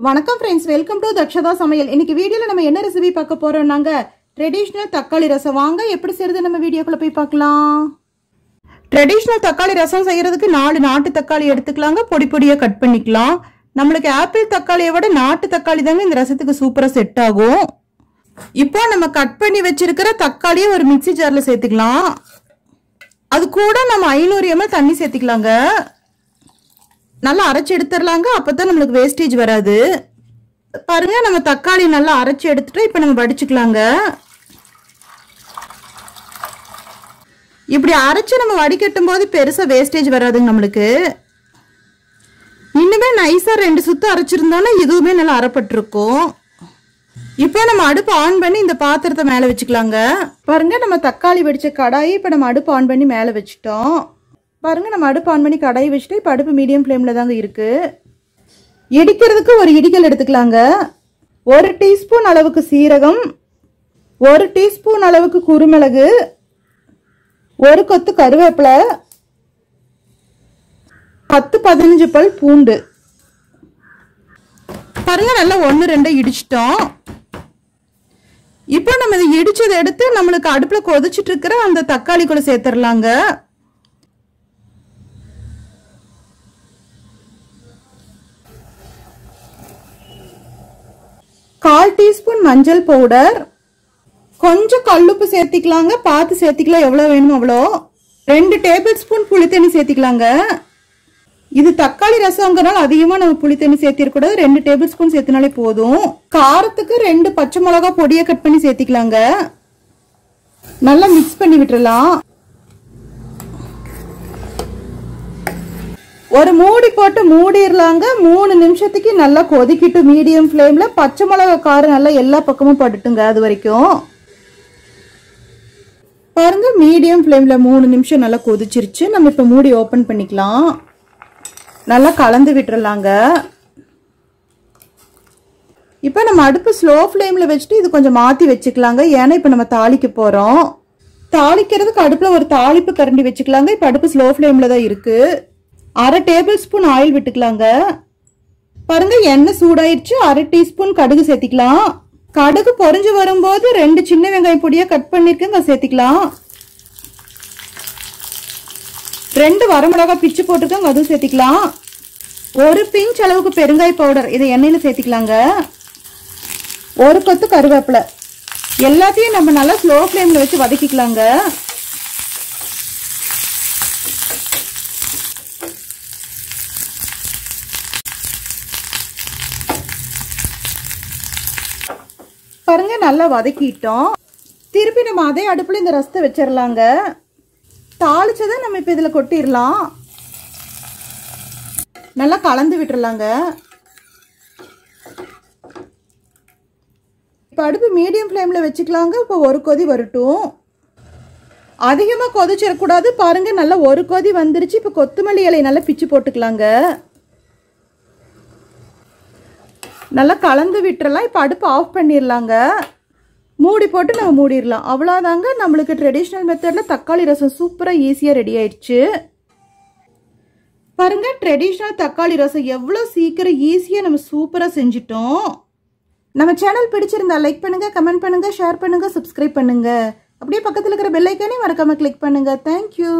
வணக்கம் friends, welcome to Dakshata சமையல். இன்னைக்கு வீடியோல நம்ம என்ன ரெசிபி பார்க்க போறோம்னாங்க ட்ரெடிஷனல் தக்காளி ரசம். வாங்க எப்படி செய்யறது நம்ம வீடியோக்குள்ள போய் பார்க்கலாம். ட்ரெடிஷனல் தக்காளி ரசம் செய்யறதுக்கு 4 நாட்டு தக்காளி எடுத்துக்கலாங்க. பொடி பொடியா கட் பண்ணிக்கலாம். நம்மளுக்கு ஆப்பிள் தக்காளியை விட நாட்டு தக்காளி தாங்க இந்த ரசத்துக்கு சூப்பரா செட் ஆகும். இப்போ நம்ம கட் பண்ணி வச்சிருக்கிற தக்காளியை ஒரு மிக்ஸி ஜார்ல சேர்த்துக்கலாம். அது கூட நம்ம 500 ml தண்ணி சேர்த்துக்கலாங்க. நல்லா அரைச்சு எடுத்துடலாங்க. அப்பதான் நம்மளுக்கு வேஸ்டேஜ் வராது. பாருங்க, நம்ம தக்காளி நல்லா அரைச்சு எடுத்துட்டு இப்ப நம்ம வடிச்சுக்கலாங்க. இப்படி அரைச்சு நம்ம வடிகட்டும் போது பெருசா வேஸ்டேஜ் வராதுங்க நம்மளுக்கு. இன்னுமே நைஸா 2 சுத்து அரைச்சிருந்தோம்னா இதுவுமே நல்லா அரைப்பட்டிருக்கும். இப்போ நம்ம அடுப்பு ஆன் பண்ணி இந்த பாத்திரத்தை மேல வச்சுக்கலாங்க. பாருங்க, நம்ம தக்காளி வடிச்ச கடாயை இப்ப நம்ம அடுப்பு ஆன் பண்ணி மேல வச்சுட்டோம். பாருங்க, நம்ம அடுப்பு ஆன் பண்ணி கடாய் வச்சுட்டு இப்போ அடுப்பு மீடியம் ஃப்ளேமில் தாங்க இருக்கு. இடிக்கிறதுக்கு ஒரு இடிக்கல் எடுத்துக்கலாங்க. 1 டீஸ்பூன் அளவுக்கு சீரகம், 1 டீஸ்பூன் அளவுக்கு குருமிளகு, 1 கொத்து கருவேப்பிலை, 10-15 பல் பூண்டு. பாருங்க, நல்லா 1-2 இடிச்சிட்டோம். இப்போ நம்ம இதை இடிச்சதை எடுத்து நம்மளுக்கு அடுப்புல கொதிச்சுட்டு இருக்கிற அந்த தக்காளி கூட சேர்த்துடலாங்க. கால் டீஸ்பூன் மஞ்சள் பவுடர், கொஞ்சம் கல்லுப்பு சேர்த்திக்கலாங்க. பார்த்து சேர்த்திக்கலாம், எவ்வளோ வேணுமோ அவ்வளோ. 2 டேபிள் ஸ்பூன் புளித்தண்ணி சேர்த்திக்கலாங்க. இது தக்காளி ரசங்கிறனால அதிகமாக நம்ம புளித்தண்ணி சேர்த்திருக்கூடாது. 2 டேபிள் ஸ்பூன் சேர்த்தினாலே போதும். காரத்துக்கு 2 பச்சை மிளகா பொடியை கட் பண்ணி சேர்த்திக்கலாங்க. நல்லா மிக்ஸ் பண்ணி விட்டுறலாம். ஒரு மூடி போட்டு மூடிடலாங்க. 3 நிமிஷத்துக்கு நல்லா கொதிக்கிட்டு மீடியம் ஃப்ளேம்ல. பச்சை மிளகா காரம் நல்லா எல்லா பக்கமும் பட்டுட்டுங்க. அது வரைக்கும் பாருங்க, மீடியம் ஃப்ளேம்ல 3 நிமிஷம் நல்லா கொதிச்சிருச்சு. நம்ம இப்ப மூடி ஓபன் பண்ணிக்கலாம். நல்லா கலந்து விட்டுறலாங்க. இப்ப நம்ம அடுப்பு ஸ்லோ ஃப்ளேம்ல வச்சுட்டு இது கொஞ்சம் மாத்தி வச்சுக்கலாங்க. ஏன்னா இப்ப நம்ம தாளிக்க போறோம். தாளிக்கிறதுக்கு அடுப்புல ஒரு தாளிப்பு கரண்டி வச்சுக்கலாங்க. இப்ப அடுப்பு ஸ்லோ ஃப்ளேம்ல தான் இருக்கு. 1/2 டேபிள் ஸ்பூன் ஆயில் விட்டுக்கலாங்க. பாருங்க, எண்ணெய் சூடாயிருச்சு. 1/2 டீஸ்பூன் கடுகு சேர்த்திக்கலாம். கடுகு பொரிஞ்சு வரும்போது 2 சின்ன வெங்காயம் பொடியா கட் பண்ணிருக்கேங்க, சேர்த்திக்கலாம். 2 வரமிளகா பிச்சு போட்டுருக்கோங்க, அதுவும் சேர்த்திக்கலாம். 1 பிஞ்ச் அளவுக்கு பெருங்காய பவுடர், இதை எண்ணெயில சேர்த்திக்கலாங்க. 1 கொத்து கருவேப்பிலை. எல்லாத்தையும் நம்ம நல்லா ஸ்லோ ஃப்ளேம்ல வச்சு வதக்கிக்கலாங்க. பாருங்க, நல்லா வதக்கிட்டோம். திருப்பி நம்ம அதே அடுப்புல இந்த ரசத்தை வச்சிடலாங்க. தாளிச்சதை நம்ம இப்ப இதுல கொட்டிடலாம். நல்லா கலந்து விட்டுறலாங்க. இப்ப அடுப்பு மீடியம் ஃப்ளேம்ல வச்சுக்கலாங்க. இப்ப ஒரு கொதி வரட்டும். அதிகமா கொதிச்சிடக்கூடாது. பாருங்க, நல்லா ஒரு கொதி வந்துருச்சு. இப்ப கொத்தமல்லி இலையை நல்லா பிச்சு போட்டுக்கலாங்க. நல்லா கலந்து விட்டுறலாம். இப்போ அடுப்பு ஆஃப் பண்ணிடலாங்க. மூடி போட்டு நம்ம மூடிடலாம். அவ்வளோதாங்க, நம்மளுக்கு ட்ரெடிஷ்னல் மெத்தடில் தக்காளி ரசம் சூப்பராக ஈஸியாக ரெடி ஆயிடுச்சு. பாருங்க, ட்ரெடிஷ்னல் தக்காளி ரசம் எவ்வளோ சீக்கிரம் ஈஸியாக நம்ம சூப்பராக செஞ்சிட்டோம். நம்ம சேனல் பிடிச்சிருந்தா லைக் பண்ணுங்க, கமெண்ட் பண்ணுங்க, ஷேர் பண்ணுங்க, சப்ஸ்கிரைப் பண்ணுங்க. அப்படியே பக்கத்தில் இருக்கிற பெல் ஐக்கானே மறக்காம கிளிக் பண்ணுங்க. தேங்க்யூ.